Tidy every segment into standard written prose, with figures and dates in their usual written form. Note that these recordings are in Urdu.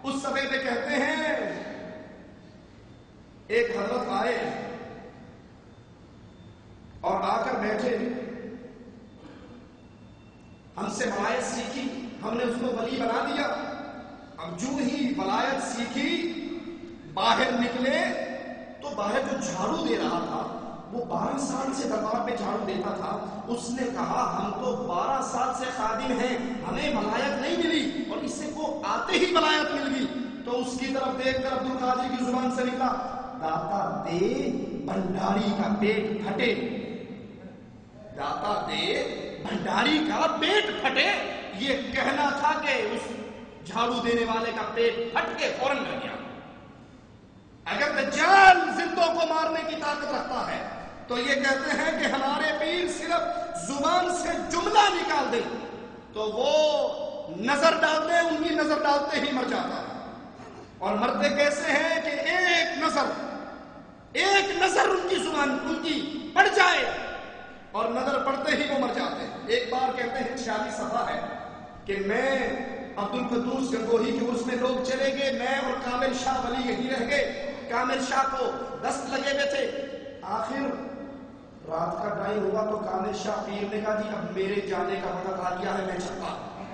اس صفحے پہ کہتے ہیں ایک حضرت آئے اور آ کر بیٹھے، ہم سے ولایت سیکھی، ہم نے اس کو ولی بنا دیا۔ اب جو ہی ولایت سیکھی باہر نکلے تو باہر جو جھاڑو دے رہا تھا وہ 12 سال سے دربار پہ جھاڑو دیتا تھا، اس نے کہا ہم تو 12 سال سے خادم ہیں، ہمیں ولایت نہیں ملی، اور اسے کو آتے ہی ولایت مل گئی۔ تو اس کی طرف دیکھ کر عبد القادر کی زبان سے نکلا، داتا دے بھنڈاری کا پیٹ پھٹے، داتا دے بھنڈاری کا پیٹ پھٹے، یہ کہنا تھا کہ اس جھاڑو دینے والے کا پیٹ پھٹ کے فوراً مر گیا۔ اگر دجال زندوں کو مارنے کی طاقت رکھتا ہے تو یہ کہتے ہیں کہ ہمارے پیر صرف زبان سے جملہ نکال دیں تو وہ نظر ڈالتے، ان کی نظر ڈالتے ہی مر جاتا ہے۔ اور مرتے کیسے ہیں کہ ایک نظر ان کی زبان ان کی پڑ جائے اور نظر پڑتے ہی وہ مر جاتے ہیں۔ ایک بار کہتے ہیں 46 صفحہ ہے کہ میں عبد القدوس گنگوہی کے عرس میں لوگ چلے گئے، میں اور کامل شاہ ولی یہی رہ گئے۔ کامل شاہ کو دست لگے ہوئے تھے، آخر رات کا ٹائم ہوا تو کامل شاہ پیر نے کہا جی اب میرے جانے کا وقت آ گیا ہے، میں چلتا ہوں۔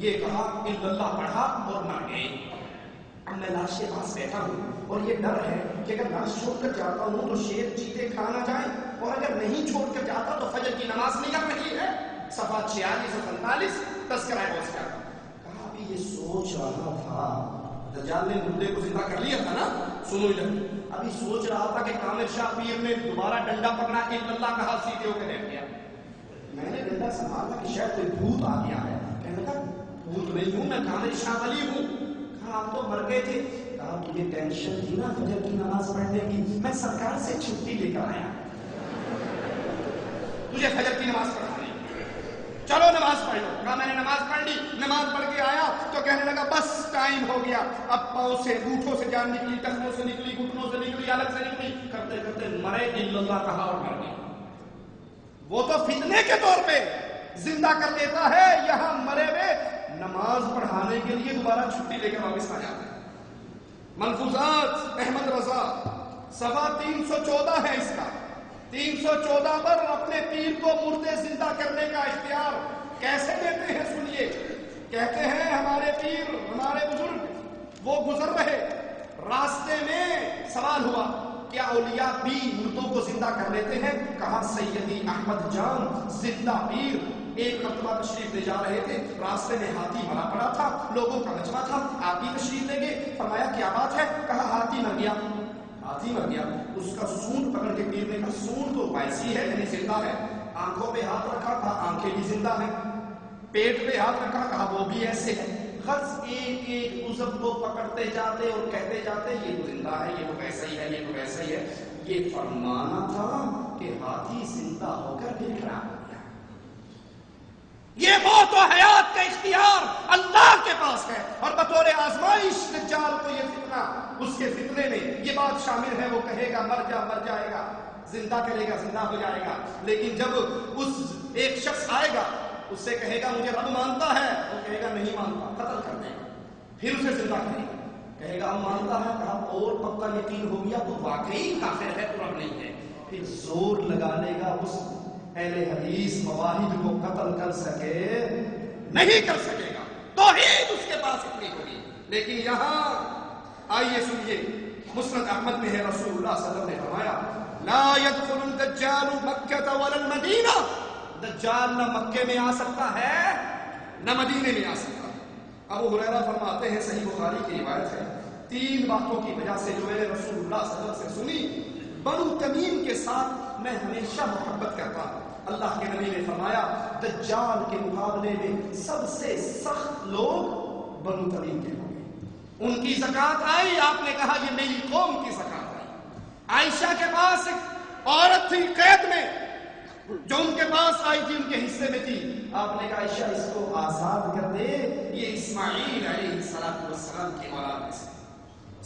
یہ کہا الا اللہ پڑھا اور مر گئے۔ اب میں لاش کے پاس بیٹھا ہوں اور یہ ڈر ہے کہ اگر لاش چھوڑ کر جاتا ہوں تو شیر چیتے کھا نہ جائیں، اور اگر نہیں چھوڑ کر جاتا تو فجر کی نماز نکل رہی ہے۔ صفحہ 46 اور 47 تذکرہ ہے اس کا۔ کہا ابھی یہ سوچ رہا تھا، دجال نے مردے کو زندہ کر لیا تھا نا، سنو ادھر، ابھی سوچ رہا تھا کہ کامل شاہ پیر نے دوبارہ ڈنڈا پکڑا کہ اللہ کہا، سیدھے ہو کے بیٹھ گیا۔ میں نے ڈنڈا سنبھالا کہ شاید کوئی بھوت آ گیا ہے، کہنے لگا بھوت نہیں ہوں، میں کامل شاہ ولی ہوں۔ کہا آپ تو مر گئے تھے۔ کہا تجھے ٹینشن تھی نا فجر کی نماز پڑھنے کی، میں سرکار سے چھٹی لے کر آیا، تجھے فجر کی نماز پڑھانی، چلو نماز پڑھ لو۔ کہا میں نے نماز پڑھ لی، نماز پڑھ کے آیا تو کہنے لگا بس ٹائم ہو گیا، اب پاؤں سے انگوٹھوں سے جان نکلی، ٹخنوں سے نکلی، گھٹنوں سے نکلی، الگ سے نکلی، کرتے کرتے مرے، الا اللہ کہا اور مر گیا۔ وہ تو فتنے کے طور پہ زندہ کر دیتا ہے، یہاں مرے ہوئے نماز پڑھانے کے لیے دوبارہ چھٹی لے کر واپس آ جاتے ہیں۔ ملفوظات احمد رضا صفحہ 314 ہے اس کا، 314 پر اپنے پیر کو مردے زندہ کرنے کا اختیار کیسے دیتے ہیں سنیے۔ کہتے ہیں ہمارے پیر، ہمارے بزرگ وہ گزر رہے، راستے میں سوال ہوا کیا اولیاء بھی مردوں کو زندہ کر لیتے ہیں؟ کہا سیدی احمد جان زندہ پیر ایک مرتبہ تشریف لے جا رہے تھے، راستے میں ہاتھی مرا پڑا تھا، لوگوں کا مجمع تھا، آپ بھی تشریف لے گئے، فرمایا کیا بات ہے؟ کہا ہاتھی مر گیا، ہاتھی مر گیا۔ اس کا سونڈ پکڑ کے پیر نے کہا سونڈ تو ویسی ہے یعنی زندہ ہے، آنکھوں پہ ہاتھ رکھا، کہا آنکھیں بھی زندہ ہیں، پیٹ پہ ہاتھ رکھا، کہا وہ بھی ایسے ہے۔ غرض ایک ایک عضو کو پکڑتے جاتے اور کہتے جاتے یہ تو زندہ ہے، یہ تو ویسا ہی ہے، یہ تو ویسا ہی ہے۔ یہ فرمانا تھا کہ ہاتھی زندہ ہو کر پھر کھڑا ہو گیا۔ یہ موت و حیات کا اختیار اللہ کے پاس ہے، اور بطور آزمائش دجال کو یہ فتنہ، اس کے فتنے میں یہ بات شامل ہے، وہ کہے گا مر جا، مر جائے گا، زندہ کرے گا، زندہ ہو جائے گا، لیکن جب اس ایک شخص آئے گا اس سے کہے گا مجھے رب مانتا ہے، وہ کہے گا نہیں مانتا، قتل کر دے گا، پھر اسے زندہ کرے گا، کہے گا ہم مانتا ہے، کہا اور پکا یقین ہو گیا تو واقعی کافر ہے، تو رب نہیں ہے، پھر زور لگا لے گا اس اہل حدیث مواحد کو قتل کر سکے نہیں کر سکے گا، توحید اس کے پاس اتنی ہوگی۔ لیکن یہاں آئیے سنیے، مسند احمد میں ہے رسول اللہ صلی اللہ علیہ وسلم نے فرمایا لا يدخل الدجال مکہ ولا المدینہ، دجال نہ مکے میں آ سکتا ہے نہ مدینے میں آ سکتا ہے۔ ابو ہریرہ فرماتے ہیں، صحیح بخاری کی روایت ہے، 3 باتوں کی وجہ سے جو میں نے رسول اللہ صلی اللہ علیہ وسلم سے سنی، بنو تمیم کے ساتھ میں ہمیشہ محبت کرتا ہوں۔ اللہ کے نبی نے فرمایا دجال کے مقابلے میں سب سے سخت لوگ بنو تمیم کے ہوں گے، ان کی زکات آئی، آپ نے کہا یہ میری قوم کی زکات آئی۔ عائشہ کے پاس ایک عورت تھی قید میں، جو ان کے پاس آئی تھی ان کے حصے میں تھی، آپ نے کہا عائشہ اس کو آزاد کر دے، یہ اسماعیل علیہ السلام کی اولاد میں سے۔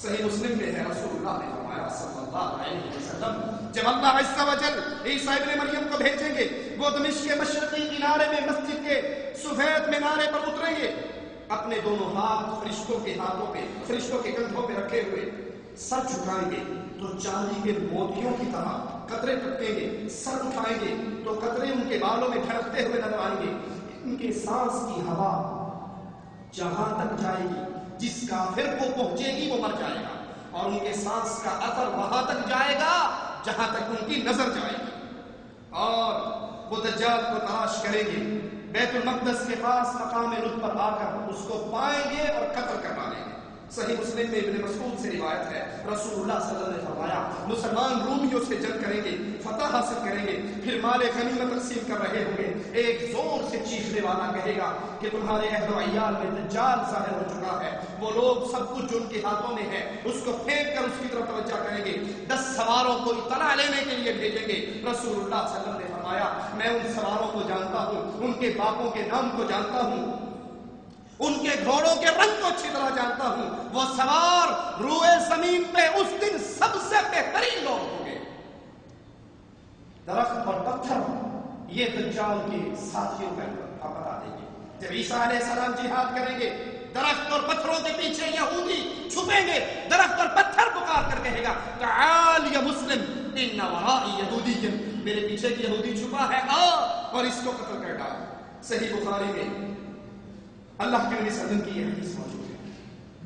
صحیح مسلم میں ہے، رسول اللہ نے فرمایا صلی اللہ علیہ وسلم جب اللہ عز و جل عیسیٰ ابن مریم کو بھیجیں گے، وہ دمشق کے مشرقی کنارے میں مسجد کے سفید مینارے پر اتریں گے، اپنے دونوں ہاتھ فرشتوں کے ہاتھوں پہ، فرشتوں کے کندھوں پہ رکھے ہوئے سر جھکائیں گے تو چاندی کے موتیوں کی طرح قطرے ٹپکیں گے، سر اٹھائیں گے تو قطرے ان کے بالوں میں ڈھڑکتے ہوئے نظر آئیں گے۔ ان کے سانس کی ہوا جہاں تک جائے گی، جس کافر کو پہنچے گی وہ مر جائے گا، اور ان کے سانس کا اثر وہاں تک جائے گا جہاں تک ان کی نظر جائے گی۔ اور وہ دجال کو تلاش کریں گے، بیت المقدس کے پاس مقام لطف پر آ کر اس کو پائیں گے اور قتل کروا لیں گے۔ صحیح مسلم میں ابن مسعود سے روایت ہے، رسول اللہ صلی اللہ علیہ وسلم نے فرمایا مسلمان رومیوں سے جنگ کریں گے، فتح حاصل کریں گے، پھر مال غنیمت تقسیم کر رہے ہوں گے، ایک زور سے چیخنے والا کہے گا کہ تمہارے اہل و عیال میں دجال ظاہر ہو چکا ہے۔ وہ لوگ سب کچھ جو ان کے ہاتھوں میں ہے اس کو پھینک کر اس کی طرف توجہ کریں گے، 10 سواروں کو اطلاع لینے کے لیے بھیجیں گے۔ رسول اللہ صلی اللہ علیہ وسلم نے فرمایا میں ان سواروں کو جانتا ہوں، ان کے باپوں کے نام کو جانتا ہوں، ان کے گھوڑوں کے رنگ کو اچھی طرح جانتا ہوں، وہ سوار روئے زمین پہ اس دن سب سے بہترین لوگ ہوں گے۔ درخت اور پتھر یہ دجال کے ساتھیوں کا بتا دیں گے۔ جب عیسیٰ علیہ السلام جہاد کریں گے، درخت اور پتھروں کے پیچھے یہودی چھپیں گے، درخت اور پتھر پکار کر کہے گا تعال یا مسلم ان ورائی یہودی، میرے پیچھے ایک یہودی چھپا ہے، آ اور اس کو قتل کر ڈال۔ صحیح بخاری میں اللہ کے نبی صلی اللہ علیہ وسلم کی یہ حدیث موجود ہے،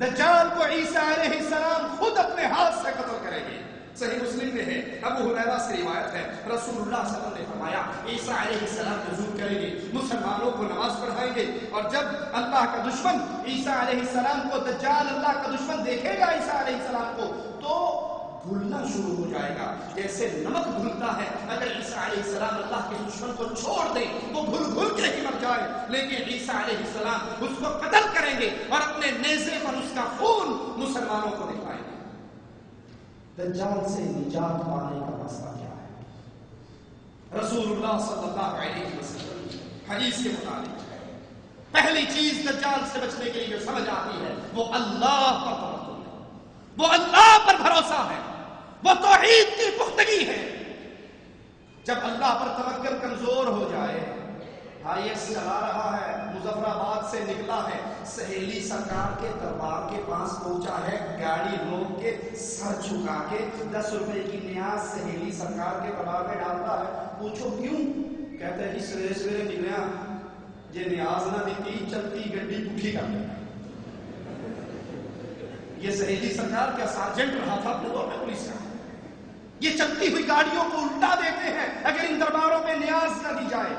دجال کو عیسیٰ علیہ السلام خود اپنے ہاتھ سے قتل کریں گے۔ صحیح مسلم میں ہے، ابو ہریرہ سے روایت ہے، رسول اللہ صلی اللہ علیہ وسلم نے فرمایا عیسیٰ علیہ السلام نزول کریں گے، مسلمانوں کو نماز پڑھائیں گے، اور جب اللہ کا دشمن عیسیٰ علیہ السلام کو، دجال اللہ کا دشمن دیکھے گا عیسیٰ علیہ السلام کو تو گھلنا شروع ہو جائے گا، جیسے نمک گھلتا ہے۔ اگر عیسیٰ علیہ السلام اللہ کے دشمن کو چھوڑ دیں وہ گھل گھل کے ہی مر جائے، لیکن عیسیٰ علیہ السلام اس کو قتل کریں گے اور اپنے نیزے پر اس کا خون مسلمانوں کو دکھائیں گے۔ دجال سے نجات پانے کا راستہ کیا ہے؟ رسول اللہ صلی اللہ علیہ وسلم حدیث کے مطابق پہلی چیز دجال سے بچنے کے لیے جو سمجھ آتی ہے وہ اللہ پر توکل ہے، وہ اللہ پر بھروسہ ہے، وہ توحید کی پختگی ہے۔ جب اللہ پر توکل کمزور ہو جائے، IS چلا رہا ہے، مظفر آباد سے نکلا ہے، سہیلی سرکار کے دربار کے پاس پہنچا ہے، گاڑی روک کے سر جھکا کے 10 روپے کی نیاز سہیلی سرکار کے دربار میں ڈالتا ہے۔ پوچھو کیوں؟ کہتے ہیں جی سویرے سویرے نکلیا یہ نیاز نہ دیتی چلتی گڈی پٹھی کر دیتا۔ یہ سہیلی سرکار کیا سارجنٹ رہا تھا اپنے دور میں پولیس کا؟ یہ چلتی ہوئی گاڑیوں کو الٹا دیتے ہیں اگر ان درباروں میں نیاز نہ دی جائے۔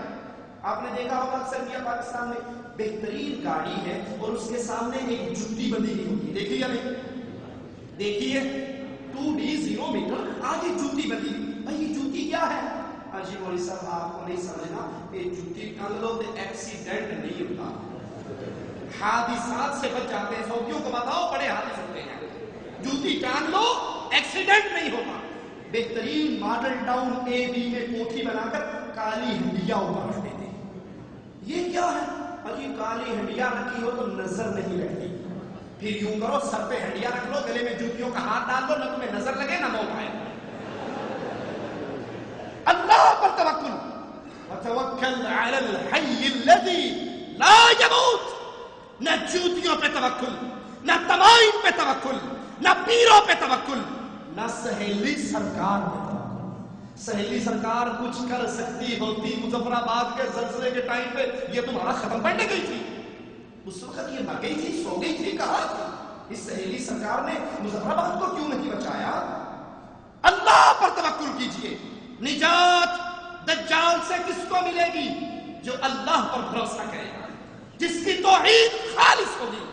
آپ نے دیکھا ہوگا اکثر انڈیا پاکستان میں بہترین گاڑی ہے اور اس کے سامنے ایک جتی بندی ہوئی ہوتی ہے، دیکھیے یا نہیں؟ دیکھیے 2D0 میٹر آگے جوتی بندی۔ بھائی یہ جوتی کیا ہے؟ جی مولوی صاحب آپ کو نہیں سمجھنا، یہ جوتی ٹانگ لو تو ایکسیڈنٹ نہیں ہوتا، حادثات سے بچ جاتے ہیں۔ سعودیوں کو بتاؤ بڑے حادثے ہوتے ہیں، جوتی ٹانگ لو ایکسیڈنٹ نہیں ہوتا۔ بہترین ماڈل ٹاؤن AB میں کوٹھی بنا کر کالی ہنڈیا اوپر رکھ دیتے ہیں۔ یہ کیا ہے؟ اجی کالی ہنڈیا رکھی ہو تو نظر نہیں رہتی، پھر یوں کرو سر پہ ہنڈیا رکھ لو، گلے میں جوتیوں کا ہاتھ ڈال لو، نہ تمہیں نظر لگے نہ موت آئے۔ اللہ پر توکل، وتوکل علی الحی الذی لا یموت۔ نہ جوتیوں پہ توکل، نہ تمائم پہ توکل، نہ پیروں پہ توکل، نہ سہیلی سرکار پہ توکل۔ سہیلی سرکار کچھ کر سکتی ہوتی مظفر آباد کے زلزلے کے ٹائم پہ یہ تمہارا ختم پڑنے گئی تھی، اس وقت یہ مر گئی تھی، سو گئی تھی، کہا تھی؟ اس سہیلی سرکار نے مظفر آباد کو کیوں نہیں بچایا؟ اللہ پر توکل کیجئے۔ نجات دجال سے کس کو ملے گی؟ جو اللہ پر بھروسہ کرے گا، جس کی توحید خالص ہوگی۔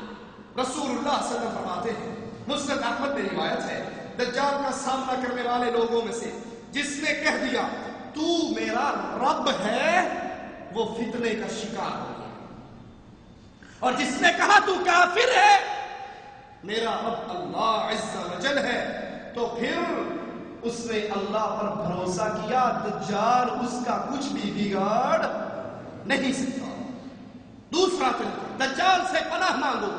رسول اللہ صلی اللہ علیہ وسلم فرماتے ہیں، مسند احمد میں روایت ہے، دجال کا سامنا کرنے والے لوگوں میں سے جس نے کہہ دیا تو میرا رب ہے وہ فتنے کا شکار ہو گیا، اور جس نے کہا تو کافر ہے میرا رب اللہ عز و جل ہے تو پھر اس نے اللہ پر بھروسہ کیا، دجال اس کا کچھ بھی بگاڑ نہیں سکتا۔ دوسرا طریقہ، دجال سے پناہ مانگو،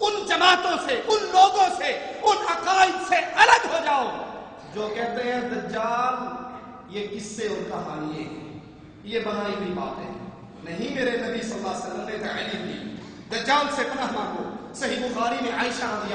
ان جماعتوں سے، ان لوگوں سے، ان عقائد سے الگ ہو جاؤ جو کہتے ہیں دجال یہ قصے اور کہانیاں ہیں، یہ بنائی ہوئی باتیں نہیں۔ میرے نبی صلی اللہ علیہ وسلم نے تعلیم دی دجال سے پناہ مانگو. صحیح بخاری میں عائشہ رضی